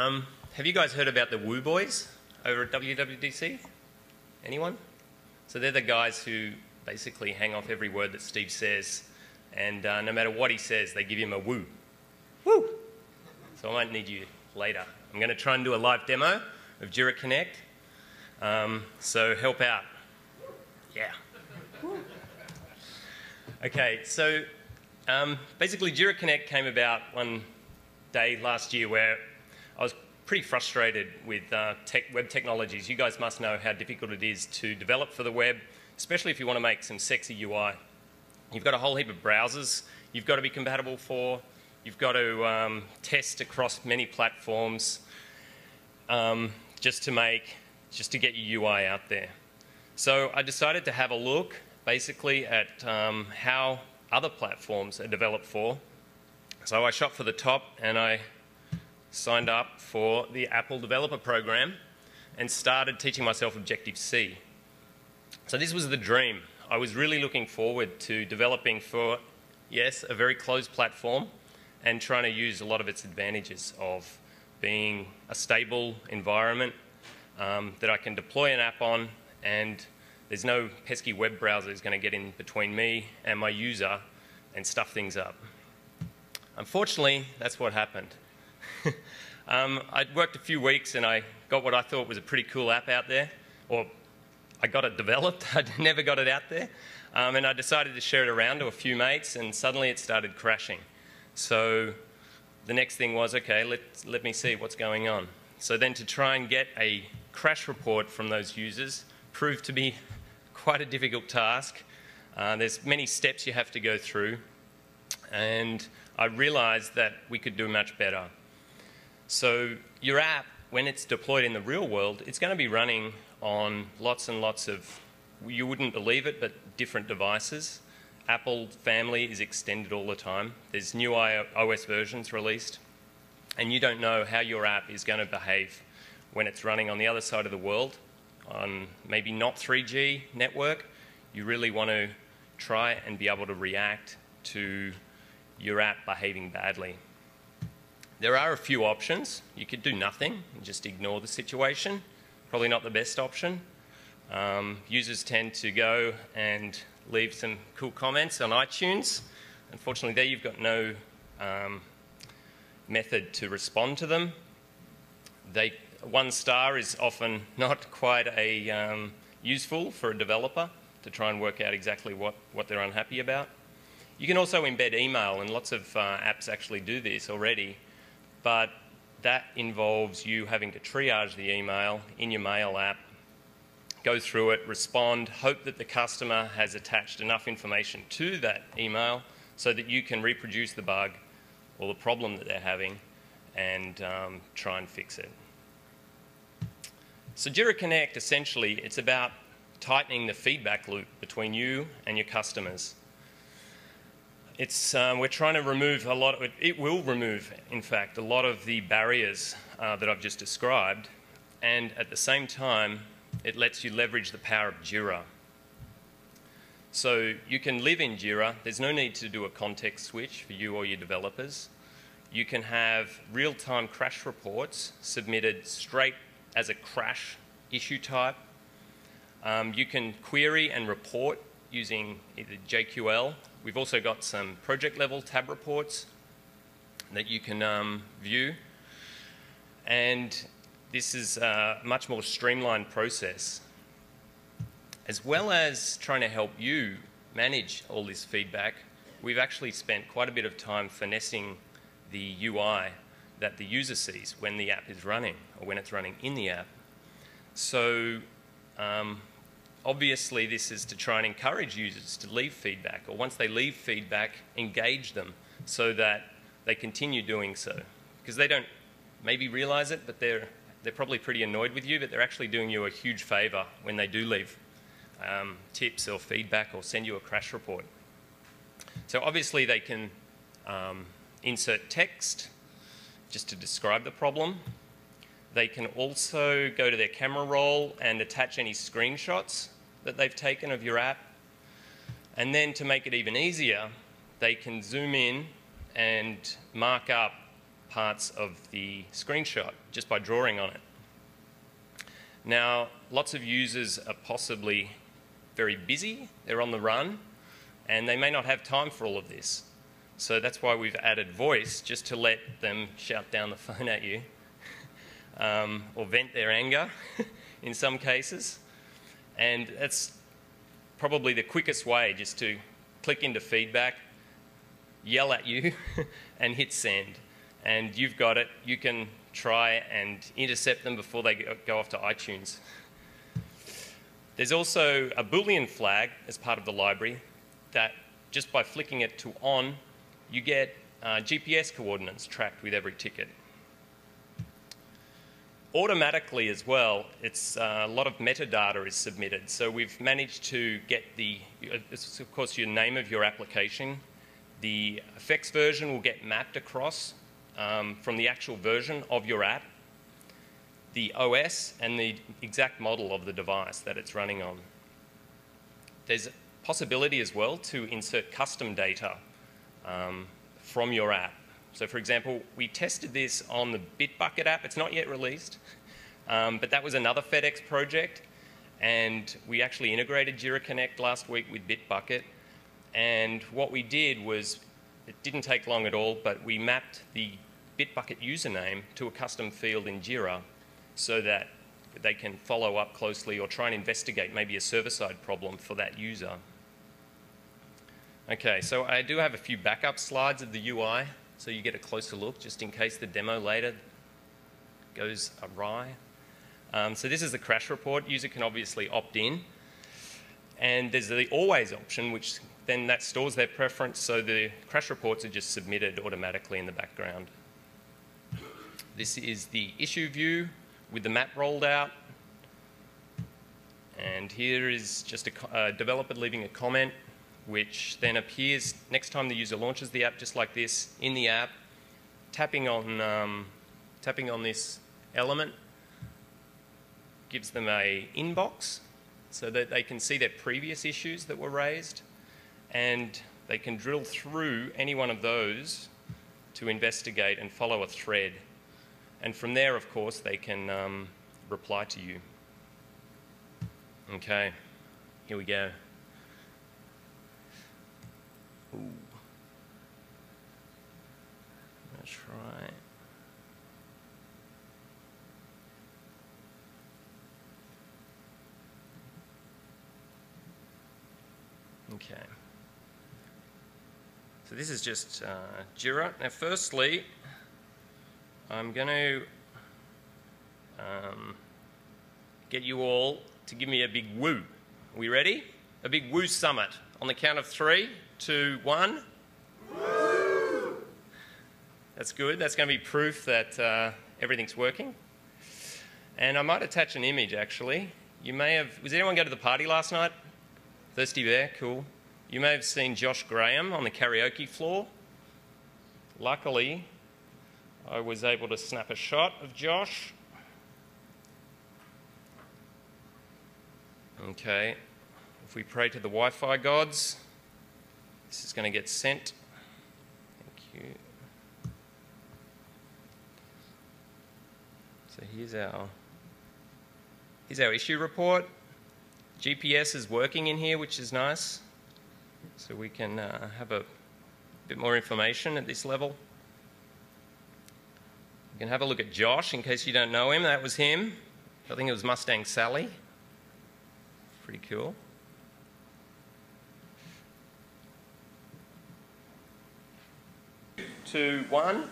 Have you guys heard about the Woo Boys over at WWDC? Anyone? So they're the guys who basically hang off every word that Steve says, and no matter what he says, they give him a woo. Woo! So I might need you later. I'm going to try and do a live demo of Jira Connect, so help out. Yeah. Okay, so basically Jira Connect came about one day last year where I was pretty frustrated with web technologies. You guys must know how difficult it is to develop for the web, especially if you want to make some sexy UI. You've got a whole heap of browsers you've got to be compatible for. You've got to test across many platforms just to get your UI out there. So I decided to have a look basically at how other platforms are developed for. So I shot for the top and I signed up for the Apple Developer Program and started teaching myself Objective-C. So this was the dream. I was really looking forward to developing for, yes, a very closed platform and trying to use a lot of its advantages of being a stable environment that I can deploy an app on, and there's no pesky web browser that's going to get in between me and my user and stuff things up. Unfortunately, that's what happened. I'd worked a few weeks and I got what I thought was a pretty cool app out there, or I got it developed. I never got it out there. And I decided to share it around to a few mates, and suddenly it started crashing. So the next thing was, okay, let me see what's going on. So then to try and get a crash report from those users proved to be quite a difficult task. There's many steps you have to go through, and I realized that we could do much better. So your app, when it's deployed in the real world, it's going to be running on lots and lots of, you wouldn't believe it, but different devices. Apple family is extended all the time. There's new iOS versions released, and you don't know how your app is going to behave when it's running on the other side of the world, on maybe not 3G network. You really want to try and be able to react to your app behaving badly. There are a few options. You could do nothing and just ignore the situation. Probably not the best option. Users tend to go and leave some cool comments on iTunes. Unfortunately, there you've got no method to respond to them. 1 star is often not quite useful for a developer to try and work out exactly what they're unhappy about. You can also embed email, and lots of apps actually do this already, but that involves you having to triage the email in your mail app, go through it, respond, hope that the customer has attached enough information to that email so that you can reproduce the bug or the problem that they're having and try and fix it. So Jira Connect, essentially, it's about tightening the feedback loop between you and your customers. We're trying to remove a lot of it will remove, in fact, a lot of the barriers that I've just described, and at the same time, it lets you leverage the power of Jira. So you can live in Jira. There's no need to do a context switch for you or your developers. You can have real-time crash reports submitted straight as a crash issue type. You can query and report using either JQL. We've also got some project-level tab reports that you can view. And this is a much more streamlined process. As well as trying to help you manage all this feedback, we've actually spent quite a bit of time finessing the UI that the user sees when the app is running or when it's running in the app. So obviously this is to try and encourage users to leave feedback, or once they leave feedback, engage them so that they continue doing so. Because they don't maybe realize it, but they're probably pretty annoyed with you, but they're actually doing you a huge favor when they do leave tips or feedback or send you a crash report. So obviously they can insert text just to describe the problem. They can also go to their camera roll and attach any screenshots that they've taken of your app. And then to make it even easier, they can zoom in and mark up parts of the screenshot just by drawing on it. Now, lots of users are possibly very busy, they're on the run, and they may not have time for all of this. So that's why we've added voice, just to let them shout down the phone at you or vent their anger in some cases. And that's probably the quickest way, just to click into feedback, yell at you, and hit send. And you've got it. You can try and intercept them before they go off to iTunes. There's also a Boolean flag as part of the library that just by flicking it to on, you get GPS coordinates tracked with every ticket. Automatically as well, it's a lot of metadata is submitted. So we've managed to get this is of course your name of your application. The effects version will get mapped across from the actual version of your app, the OS, and the exact model of the device that it's running on. There's a possibility as well to insert custom data from your app. So for example, we tested this on the Bitbucket app. It's not yet released, but that was another FedEx project, and we actually integrated Jira Connect last week with Bitbucket. And what we did was, it didn't take long at all, but we mapped the Bitbucket username to a custom field in Jira so that they can follow up closely or try and investigate maybe a server-side problem for that user. Okay, so I do have a few backup slides of the UI, so you get a closer look just in case the demo later goes awry. So this is the crash report. User can obviously opt in. And there's the always option, which then that stores their preference, so the crash reports are just submitted automatically in the background. This is the issue view with the map rolled out. And here is just a developer leaving a comment, which then appears next time the user launches the app, just like this, in the app, tapping on this element gives them a inbox so that they can see their previous issues that were raised, and they can drill through any one of those to investigate and follow a thread. And from there, of course, they can reply to you. Okay, here we go. Ooh. Let's try. Okay. So this is just Jira. Now, firstly, I'm going to get you all to give me a big woo. Are we ready? A big woo summit. On the count of 3, 2, 1. Woo! That's good. That's going to be proof that everything's working. And I might attach an image, actually. You may have... Was anyone go to the party last night? Thirsty Bear? Cool. You may have seen Josh Graham on the karaoke floor. Luckily, I was able to snap a shot of Josh. Okay. If we pray to the Wi-Fi gods, this is going to get sent. Thank you. So here's our issue report. GPS is working in here, which is nice. So we can have a bit more information at this level. You can have a look at Josh in case you don't know him. That was him. I think it was Mustang Sally. Pretty cool. 2, 1.